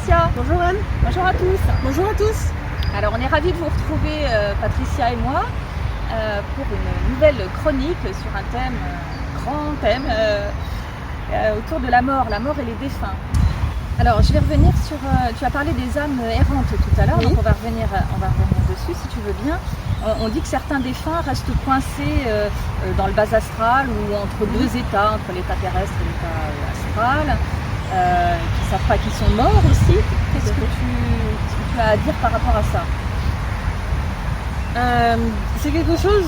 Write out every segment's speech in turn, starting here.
Patricia. Bonjour Anne. Bonjour à tous. Bonjour à tous. Alors on est ravis de vous retrouver, Patricia et moi, pour une nouvelle chronique sur un thème, grand thème, autour de la mort et les défunts. Alors je vais revenir sur, tu as parlé des âmes errantes tout à l'heure, Oui. donc on va revenir dessus si tu veux bien. On dit que certains défunts restent coincés dans le bas astral ou entre deux états, entre l'état terrestre et l'état astral, qui ne savent pas qu'ils sont morts aussi. Qu'est-ce que tu as à dire par rapport à ça? C'est quelque chose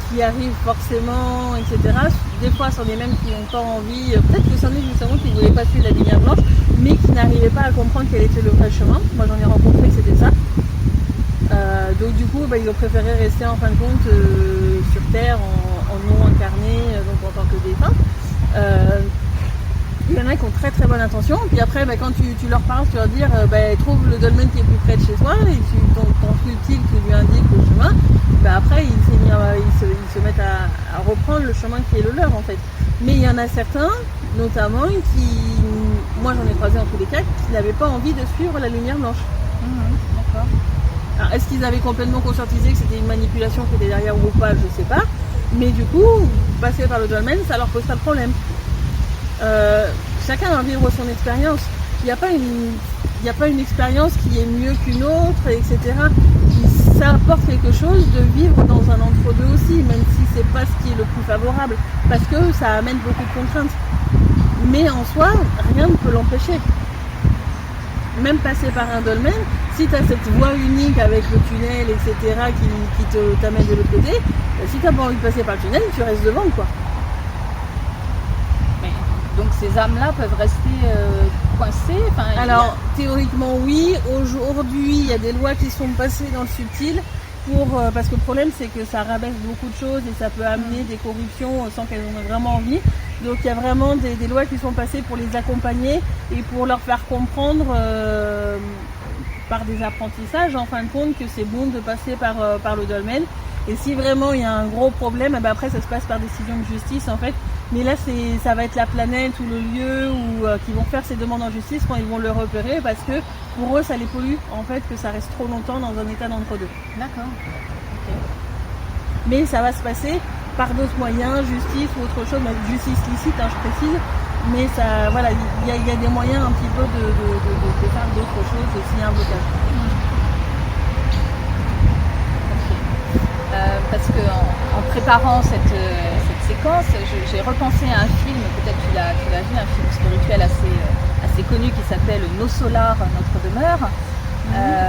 qui arrive forcément, etc. Des fois, c'en est même qui n'ont pas envie, peut-être que c'en est justement qui ne voulaient pas suivre la lumière blanche, mais qui n'arrivaient pas à comprendre quel était le vrai chemin. Moi, j'en ai rencontré que c'était ça. Donc du coup, ils ont préféré rester en fin de compte sur Terre en non incarné, donc en tant que défunt. Il y en a qui ont très très bonne intention, puis après quand tu leur parles, tu leur dis trouve le dolmen qui est plus près de chez toi, et ton subtil qui lui indique le chemin, après ils se mettent à reprendre le chemin qui est le leur en fait. Mais il y en a certains, notamment, qui, moi j'en ai croisé en tous les cas, qui n'avaient pas envie de suivre la lumière blanche. D'accord. Alors, est-ce qu'ils avaient complètement conscientisé que c'était une manipulation qui était derrière ou pas, je sais pas. Mais du coup, passer par le dolmen, ça leur pose pas de problème. Chacun va vivre son expérience. Il n'y a pas une expérience qui est mieux qu'une autre, etc. Ça apporte quelque chose de vivre dans un entre-deux aussi, même si c'est pas ce qui est le plus favorable, parce que ça amène beaucoup de contraintes. Mais en soi, rien ne peut l'empêcher. Même passer par un dolmen, si tu as cette voie unique avec le tunnel, etc., qui t'amène de l'autre côté, si tu n'as pas envie de passer par le tunnel, tu restes devant, quoi. Mais, donc ces âmes-là peuvent rester coincées. Alors, théoriquement, oui. Aujourd'hui, il y a des lois qui sont passées dans le subtil, parce que le problème, c'est que ça rabaisse beaucoup de choses et ça peut amener des corruptions sans qu'elles en aient vraiment envie. Donc il y a vraiment des lois qui sont passées pour les accompagner et pour leur faire comprendre par des apprentissages en fin de compte que c'est bon de passer par le dolmen. Et si vraiment il y a un gros problème, après ça se passe par décision de justice en fait. Mais là ça va être la planète ou le lieu qui vont faire ces demandes en justice quand ils vont le repérer, parce que pour eux ça les pollue en fait, que ça reste trop longtemps dans un état d'entre-deux. D'accord. Okay. Mais ça va se passer par d'autres moyens, justice ou autre chose, justice licite, je précise, mais ça, voilà, il y a des moyens un petit peu de faire d'autres choses s'il y a un blocage. Okay. Parce que en préparant cette séquence, j'ai repensé à un film, peut-être tu l'as vu, un film spirituel assez connu qui s'appelle Nos Solars, Notre Demeure.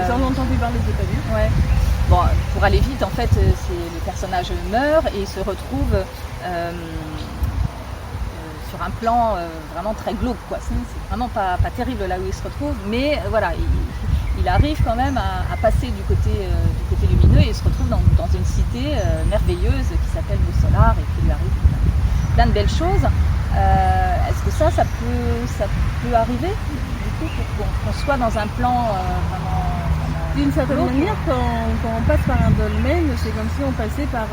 J'en ai entendu parler, je l'ai pas vu. Ouais. Bon, pour aller vite, en fait, le personnage meurt et il se retrouve sur un plan vraiment très glauque, quoi. C'est vraiment pas terrible là où il se retrouve, mais voilà, il arrive quand même à passer du côté lumineux et il se retrouve dans une cité merveilleuse qui s'appelle Nos Solars et qui lui arrive plein de belles choses. Est-ce que ça peut arriver, du coup, pour qu'on soit dans un plan vraiment... D'une certaine manière, quand on passe par un dolmen, c'est comme si on passait par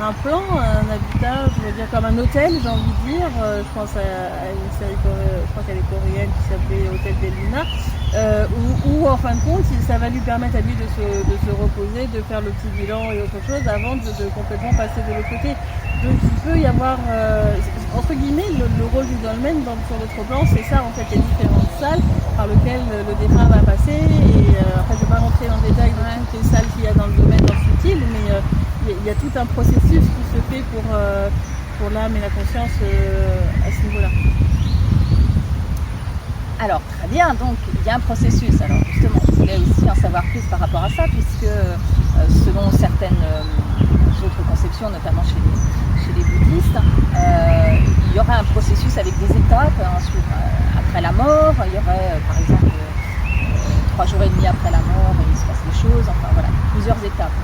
un plan, un habitat, je veux dire comme un hôtel, j'ai envie de dire. Je pense à une série, je crois qu'elle est coréenne, qui s'appelait Hôtel des Luna, où en fin de compte, ça va lui permettre à lui de se reposer, de faire le petit bilan et autre chose avant de complètement passer de l'autre côté. Donc il peut y avoir, entre guillemets, le rôle du dolmen sur l'autre plan, c'est ça en fait, les différentes salles par lesquelles le défunt va passer. Et après, je ne vais pas rentrer dans le détail de toutes les salles qu'il y a dans le domaine, dans le subtil, mais il y a tout un processus qui se fait pour l'âme et la conscience à ce niveau-là. Alors, très bien, donc il y a un processus. Alors justement, je voulais aussi en savoir plus par rapport à ça, puisque selon certaines autres conceptions, notamment chez les bouddhistes, il y aurait un processus avec des étapes. Ensuite, après la mort, il y aurait par exemple 3 jours et demi après la mort, et il se passe des choses, enfin voilà, plusieurs étapes.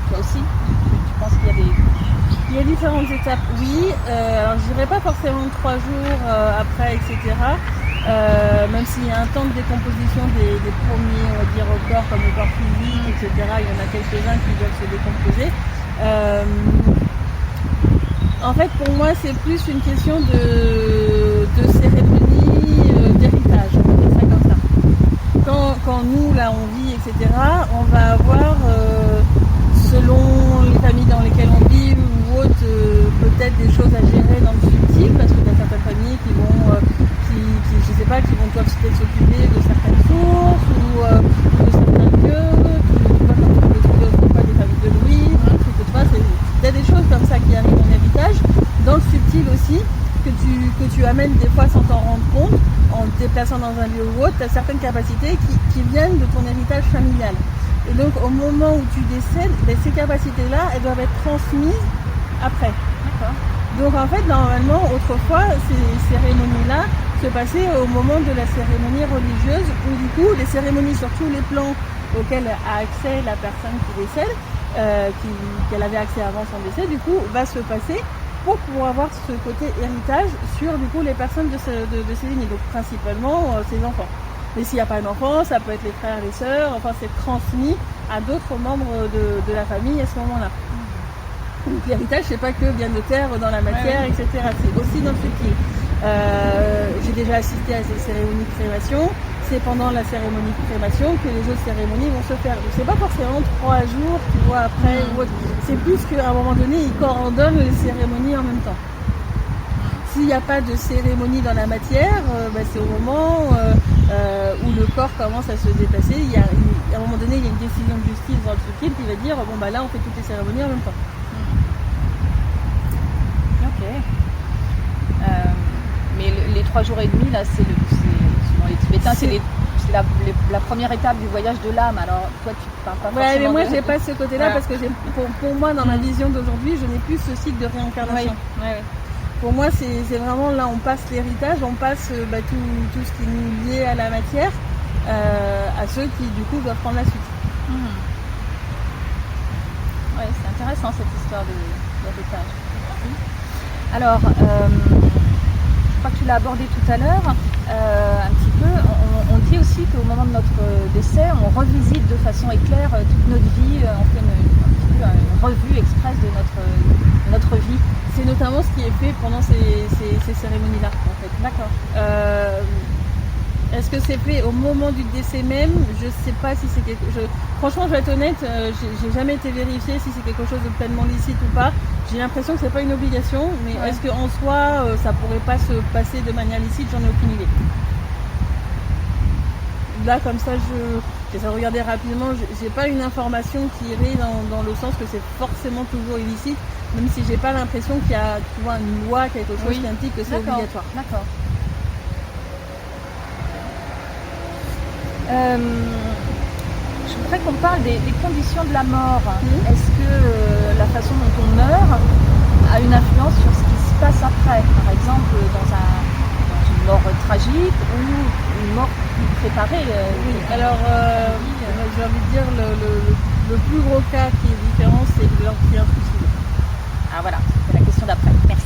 Toi aussi, tu penses qu'il y a des... Il y a différentes étapes, oui. Alors je dirais pas forcément 3 jours après, etc. Même s'il y a un temps de décomposition des premiers, on va dire, corps, comme le corps physique, etc. Il y en a quelques-uns qui doivent se décomposer. En fait, pour moi, c'est plus une question de cérémonie que tu amènes des fois sans t'en rendre compte, en te déplaçant dans un lieu ou autre, tu as certaines capacités qui viennent de ton héritage familial. Et donc au moment où tu décèdes, ces capacités-là, elles doivent être transmises après. D'accord. Donc en fait, normalement, autrefois, ces cérémonies-là se passaient au moment de la cérémonie religieuse, où du coup, les cérémonies sur tous les plans auxquels a accès la personne qui décède, qu'elle avait accès avant son décès, du coup, va se passer pour pouvoir avoir ce côté héritage sur du coup les personnes de ces lignées, donc principalement ses enfants. Mais s'il n'y a pas d'enfants, ça peut être les frères, les sœurs, enfin c'est transmis à d'autres membres de la famille à ce moment-là. Donc l'héritage, c'est pas que bien de terre dans la matière, etc. C'est aussi dans le subtil. J'ai déjà assisté à ces cérémonies de crémation. C'est pendant la cérémonie de crémation que les autres cérémonies vont se faire. Donc c'est pas forcément 3 jours, tu vois, après ou autre. C'est plus qu'à un moment donné, ils coordonnent les cérémonies en même temps. S'il n'y a pas de cérémonie dans la matière, c'est au moment où le corps commence à se déplacer. À un moment donné, il y a une décision de justice dans le subtil qui va dire bon là on fait toutes les cérémonies en même temps. Ok. Mais les 3 jours et demi, là, selon les Tibétains, c'est la première étape du voyage de l'âme. Alors, toi, tu parles pas forcément. Ouais, mais moi, j'ai pas ce côté-là parce que pour moi, dans ma vision d'aujourd'hui, je n'ai plus ce cycle de réincarnation. Ouais. Pour moi, c'est vraiment là, on passe l'héritage, on passe tout ce qui nous lié à la matière à ceux qui, du coup, doivent prendre la suite. Ouais, c'est intéressant cette histoire d'héritage. Alors, je crois que tu l'as abordé tout à l'heure, un petit peu. On dit aussi qu'au moment de notre décès, on revisite de façon éclair toute notre vie, on fait une revue express de notre vie. C'est notamment ce qui est fait pendant ces cérémonies-là, en fait. D'accord. Est-ce que c'est fait au moment du décès même? Je sais pas si c'est quelque chose. Franchement, je vais être honnête, j'ai jamais été vérifié si c'est quelque chose de pleinement licite ou pas. J'ai l'impression que c'est pas une obligation, mais est-ce qu'en soi, ça pourrait pas se passer de manière licite? J'en ai aucune idée. Là, comme ça, j'essaie de regarder rapidement. J'ai pas une information qui irait dans le sens que c'est forcément toujours illicite, même si j'ai pas l'impression qu'il y a, tu vois, une loi, quelque chose qui indique que c'est obligatoire. D'accord. Je voudrais qu'on parle des conditions de la mort. Est-ce que la façon dont on meurt a une influence sur ce qui se passe après? Par exemple, dans une mort tragique ou une mort plus préparée? Oui, alors j'ai envie de dire le plus gros cas qui est différent, c'est lorsqu'il y a un suicide. Ah voilà, c'est la question d'après. Merci.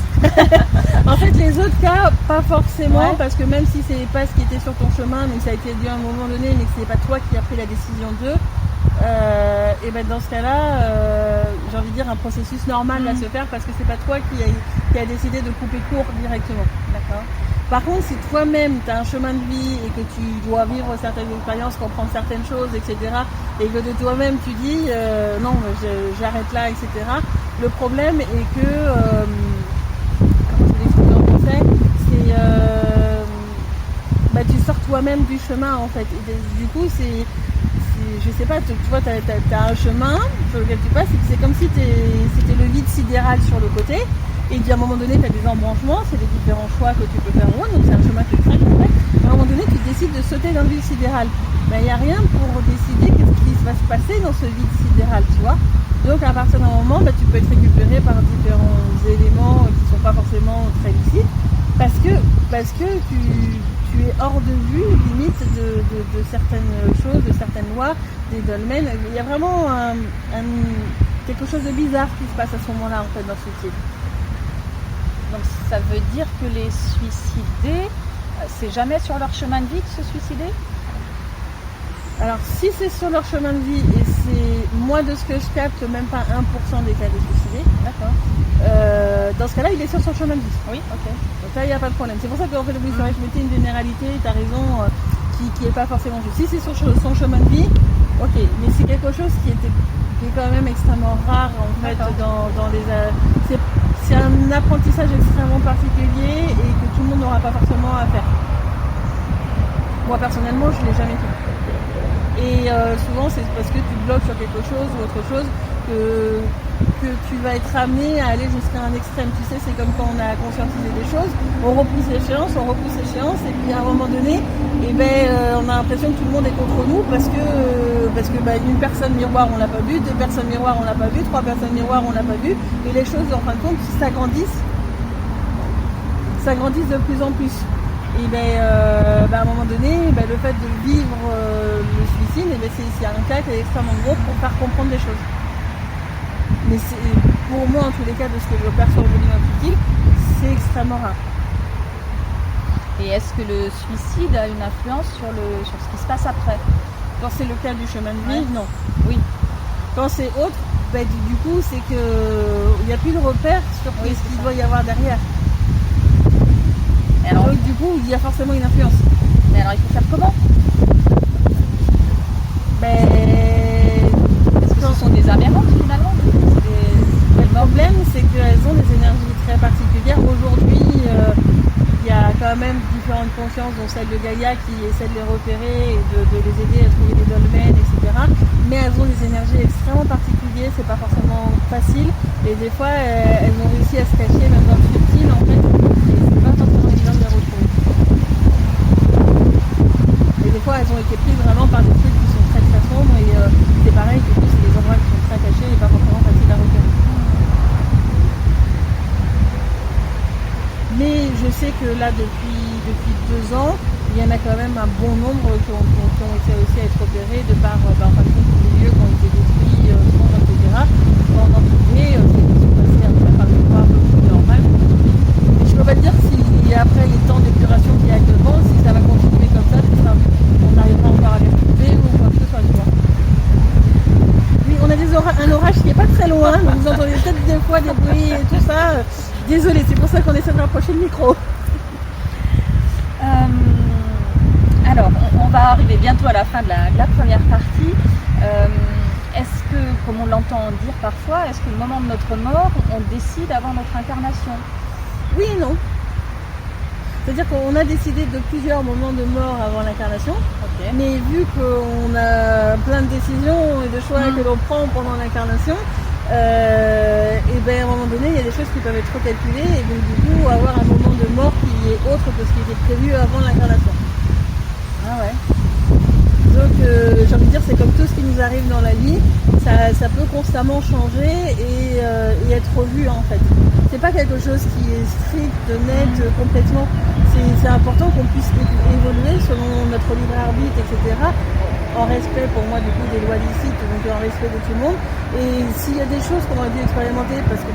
En fait, les autres cas, pas forcément, parce que même si c'est pas ce qui était sur ton chemin, mais ça a été dû à un moment donné, mais que c'est pas toi qui as pris la décision d'eux, et ben dans ce cas-là, j'ai envie de dire un processus normal va se faire parce que c'est pas toi qui a décidé de couper court directement. D'accord. Par contre, si toi-même tu as un chemin de vie et que tu dois vivre certaines expériences, comprendre certaines choses, etc., et que de toi-même tu dis non, j'arrête là, etc., le problème est que comment je l'explique en français, c'est tu sors toi-même du chemin en fait. Et du coup, je sais pas, tu vois, t'as un chemin sur lequel tu passes, et c'est comme si c'était le vide sidéral sur le côté. Et puis à un moment donné, tu as des embranchements, c'est les différents choix que tu peux faire loin, donc c'est un chemin qui est très complet. À un moment donné, tu décides de sauter dans le vide sidéral. Il n'y a rien pour décider qu'est-ce qui va se passer dans ce vide sidéral, tu vois. Donc à partir d'un moment, tu peux être récupéré par différents éléments qui ne sont pas forcément très licites, parce que tu es hors de vue, limite, de certaines choses, de certaines lois, des dolmens. Il y a vraiment quelque chose de bizarre qui se passe à ce moment-là, en fait, dans ce type. Donc ça veut dire que les suicidés, c'est jamais sur leur chemin de vie de se suicider? Alors si c'est sur leur chemin de vie, et c'est moi de ce que je capte, même pas 1% des cas de suicidés, d'accord. Dans ce cas-là, il est sur son chemin de vie. Oui, ok. Donc là, il n'y a pas de problème. C'est pour ça qu'en fait, je mettais une généralité, tu as raison, qui n'est pas forcément juste. Si c'est sur son chemin de vie, ok, mais c'est quelque chose qui est quand même extrêmement rare en fait dans les... C'est un apprentissage extrêmement particulier et que tout le monde n'aura pas forcément à faire. Moi personnellement, je ne l'ai jamais fait. Et souvent c'est parce que tu bloques sur quelque chose ou autre chose que tu vas être amené à aller jusqu'à un extrême. Tu sais, c'est comme quand on a conscientisé des choses, on repousse l'échéance, et puis à un moment donné, on a l'impression que tout le monde est contre nous parce que une personne miroir on l'a pas vu, deux personnes miroirs on l'a pas vu, trois personnes miroirs on l'a pas vu, et les choses en fin de compte s'agrandissent de plus en plus. Et à un moment donné, le fait de vivre le suicide, c'est un cas qui est extrêmement gros pour faire comprendre des choses. Mais pour moi, en tous les cas, de ce que je perçois au volume intuitif, c'est extrêmement rare. Et est-ce que le suicide a une influence sur ce qui se passe après? Quand c'est le cas du chemin de vie, non. Oui. Quand c'est autre, du coup, c'est qu'il n'y a plus de repère sur ce qu'il doit y avoir derrière. Alors, donc, du coup, il y a forcément une influence. Mais alors, il faut faire comment? Est-ce que ce sont des aberrantes finalement? Le problème, c'est qu'elles ont des énergies très particulières. Aujourd'hui, il y a quand même différentes consciences, dont celle de Gaïa, qui essaie de les repérer et de les aider à trouver des dolmens, etc. Mais elles ont des énergies extrêmement particulières, c'est pas forcément facile. Et des fois, elles ont réussi à se cacher, même dans le subtil, en fait. Et c'est pas forcément évident de les retrouver. Et des fois, elles ont été prises vraiment par des trucs qui sont très très sombres. Et c'est pareil, du coup, c'est des endroits qui sont très cachés et pas forcément faciles à repérer. Mais je sais que là, depuis 2 ans, il y en a quand même un bon nombre qui ont été réussi à être repérés de par tous les lieux qui ont été détruits, sombres, etc. On en trouvait, qui sont passés après par des voies un peu plus normales. Mais je ne peux pas te dire si après les temps d'épuration qu'il y a actuellement, si ça va continuer comme ça, on n'arrivera encore à les retrouver ou quoi que ce soit. Oui, on a un orage qui n'est pas très loin, donc vous entendez peut-être des fois des bruits et tout ça. Désolée, c'est pour ça qu'on essaie de rapprocher le micro. Alors, on va arriver bientôt à la fin de la première partie. Est-ce que, comme on l'entend dire parfois, est-ce que le moment de notre mort, on décide avant notre incarnation? Oui et non. C'est-à-dire qu'on a décidé de plusieurs moments de mort avant l'incarnation, mais vu qu'on a plein de décisions et de choix que l'on prend pendant l'incarnation, à un moment donné, il y a des choses qui peuvent être trop calculées et donc du coup avoir un moment de mort qui est autre que ce qui était prévu avant l'incarnation. Ah ouais. Donc j'ai envie de dire, c'est comme tout ce qui nous arrive dans la vie, ça peut constamment changer et être revu en fait. C'est pas quelque chose qui est strict, net, complètement. C'est important qu'on puisse évoluer selon notre libre arbitre, etc. En respect pour moi du coup des lois licites, donc en respect de tout le monde. Et s'il y a des choses qu'on aurait dû expérimenter parce que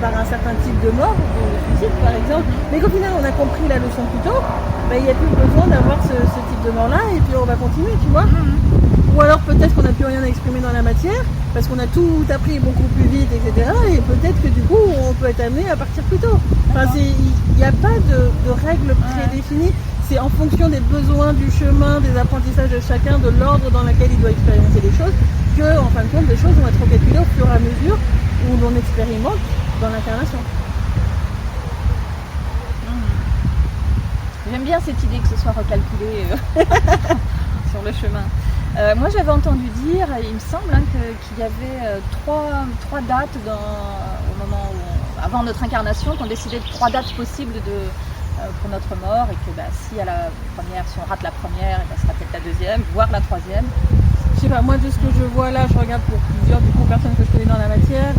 par un certain type de mort, le suicide par exemple, mais qu'au final on a compris la leçon plus tôt, il n'y a plus besoin d'avoir ce type de mort là et puis on va continuer, tu vois. Ou alors peut-être qu'on n'a plus rien à exprimer dans la matière, parce qu'on a tout appris beaucoup plus vite, etc. Et peut-être que du coup on peut être amené à partir plus tôt. Enfin, il n'y a pas de règles prédéfinies. C'est en fonction des besoins du chemin, des apprentissages de chacun, de l'ordre dans lequel il doit expérimenter les choses, que en fin de compte les choses vont être calculées au fur et à mesure où l'on expérimente dans l'incarnation. J'aime bien cette idée que ce soit recalculé sur le chemin. Moi j'avais entendu dire, il me semble, qu'il y avait trois dates au moment avant notre incarnation, qu'on décidait de 3 dates possibles pour notre mort, et que si on rate la première, ça sera peut-être la deuxième, voire la troisième. Je sais pas, moi de ce que je vois là, je regarde pour plusieurs personnes que je connais dans la matière.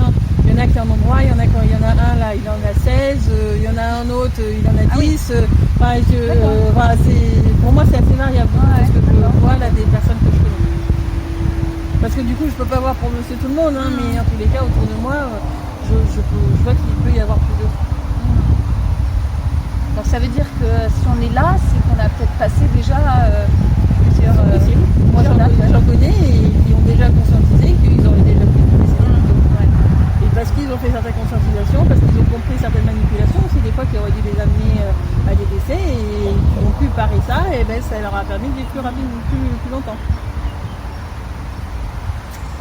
Il y en a qui en ont droit, il y en a un là, il en a 16, il y en a un autre, il en a 10. Pour moi c'est assez variable parce que je vois là des personnes que je connais. Parce que du coup je peux pas voir pour monsieur tout le monde, mais en tous les cas autour de moi, je vois qu'il peut y avoir plus de. Donc ça veut dire que si on est là, c'est qu'on a peut-être passé déjà plusieurs. Moi j'en connais et qui ont déjà conscientisé qu'ils auraient déjà pris des décisions. Et parce qu'ils ont fait certaines conscientisations, parce qu'ils ont compris certaines manipulations aussi, des fois qui auraient dû les amener à des décès et qui ont pu parer ça, et ça leur a permis de vivre plus rapidement, plus longtemps.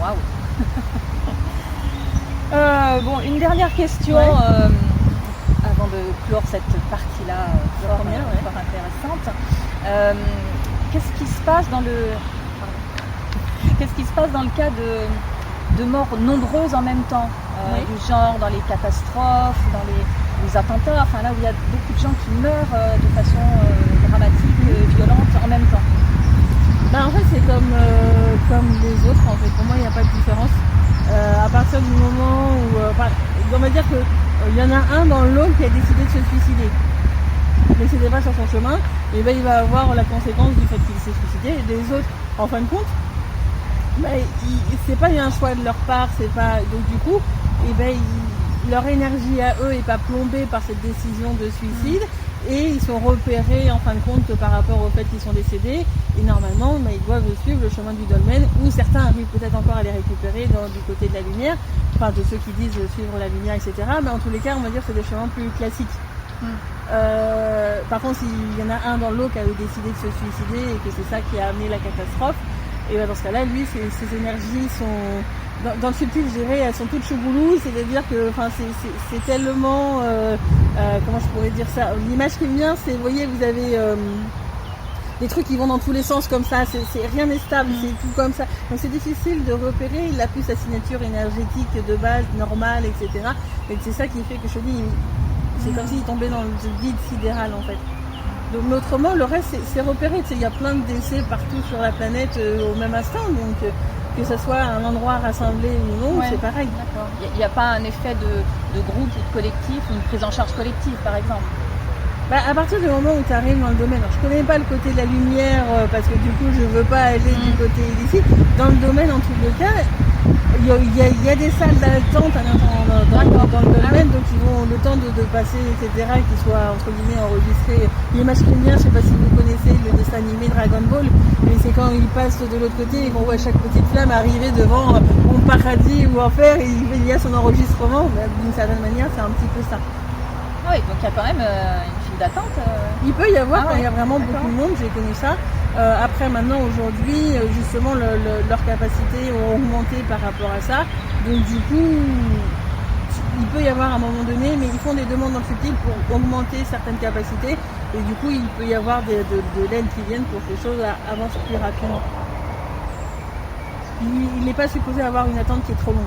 Waouh. Bon, une dernière question avant de clore cette partie-là fort intéressante. Qu'est-ce qui se passe dans le cas de morts nombreuses en même temps, Oui. du genre dans les catastrophes, dans les attentats, enfin là où il y a beaucoup de gens qui meurent de façon dramatique, violente en même temps. Bah, en fait, c'est comme les autres. En fait, pour moi, il n'y a pas de différence. À partir du moment où, on va dire que il y en a un dans l'eau qui a décidé de se suicider, mais c'était pas sur son chemin, et ben il va avoir la conséquence du fait qu'il s'est suicidé. Et les autres, en fin de compte, c'est pas un choix de leur part, c'est pas donc du coup, et ben leur énergie à eux est pas plombée par cette décision de suicide. Et ils sont repérés en fin de compte par rapport au fait qu'ils sont décédés, et normalement ils doivent suivre le chemin du dolmen, ou certains arrivent peut-être encore à les récupérer du côté de la lumière, enfin de ceux qui disent suivre la lumière, etc. Mais en tous les cas, on va dire que c'est des chemins plus classiques. Par contre, s'il y en a un dans l'eau qui avait décidé de se suicider et que c'est ça qui a amené la catastrophe, et ben dans ce cas-là, lui, ses énergies sont dans le subtil, je dirais, elles sont toutes chouboulous, c'est-à-dire que, enfin, c'est tellement, comment je pourrais dire ça, l'image qui me vient, c'est, vous voyez, vous avez des trucs qui vont dans tous les sens comme ça, c'est rien n'est stable, c'est tout comme ça, donc c'est difficile de repérer. Il a plus sa signature énergétique de base, normale, etc. Et c'est ça qui fait que je dis, c'est comme s'il tombait dans le vide sidéral en fait. Donc, mais autrement, le reste, c'est repéré. Il y a plein de décès partout sur la planète au même instant. Donc, que ce soit un endroit rassemblé ou non, c'est pareil. D'accord. Il n'y a pas un effet de groupe ou de collectif, ou une prise en charge collective, par exemple? À partir du moment où tu arrives dans le domaine, alors je connais pas le côté de la lumière parce que du coup, je veux pas aller du côté d'ici. Dans le domaine, en tous les cas, il y a des salles d'attente dans le domaine, donc ils vont le temps de passer, etc., et qu'ils soient entre guillemets enregistrés. L'image qui me vient, je sais pas si vous connaissez le dessin animé Dragon Ball, mais c'est quand ils passent de l'autre côté et qu'on voit chaque petite flamme arriver devant mon paradis ou enfer, et il y a son enregistrement. D'une certaine manière, c'est un petit peu ça. Ah oui, donc il y a quand même une file d'attente. Il peut y avoir quand il y a vraiment beaucoup de monde, j'ai connu ça. Après, maintenant, aujourd'hui, justement, leurs capacités ont augmenté par rapport à ça. Donc, du coup, il peut y avoir à un moment donné, mais ils font des demandes dans le subtil pour augmenter certaines capacités. Et du coup, il peut y avoir de l'aide qui viennent pour que les choses avancent plus rapidement. Il n'est pas supposé avoir une attente qui est trop longue.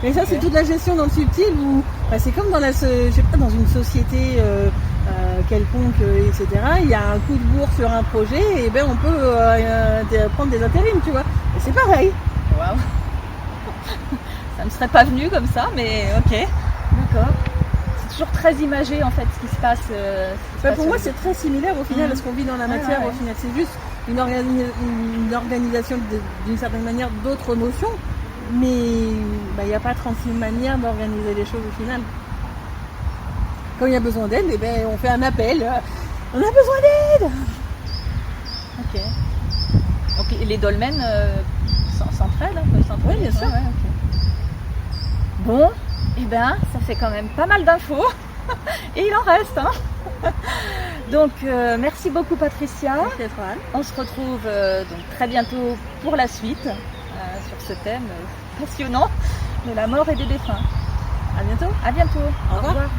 Et ça, c'est toute la gestion dans le subtil où c'est comme dans dans une société quelconque, etc. Il y a un coup de bourre sur un projet, et ben on peut prendre des intérims, tu vois. Et c'est pareil. Waouh. Ça me serait pas venu comme ça, mais ok. D'accord. C'est toujours très imagé en fait ce qui se passe. Pour moi, c'est très similaire au final à ce qu'on vit dans la matière. Au final, c'est juste une organisation d'une certaine manière d'autres notions. Mais il n'y a pas 36 manières d'organiser les choses au final. Quand il y a besoin d'aide, on fait un appel. On a besoin d'aide. Ok. Donc les dolmens s'entraident, Oui, bien sûr. Ouais, okay. Bon, ça fait quand même pas mal d'infos. Et il en reste. Donc merci beaucoup Patricia. Merci à toi, Anne. On se retrouve donc très bientôt pour la suite. Sur ce thème passionnant de la mort et des défunts. À bientôt. À bientôt. Au revoir.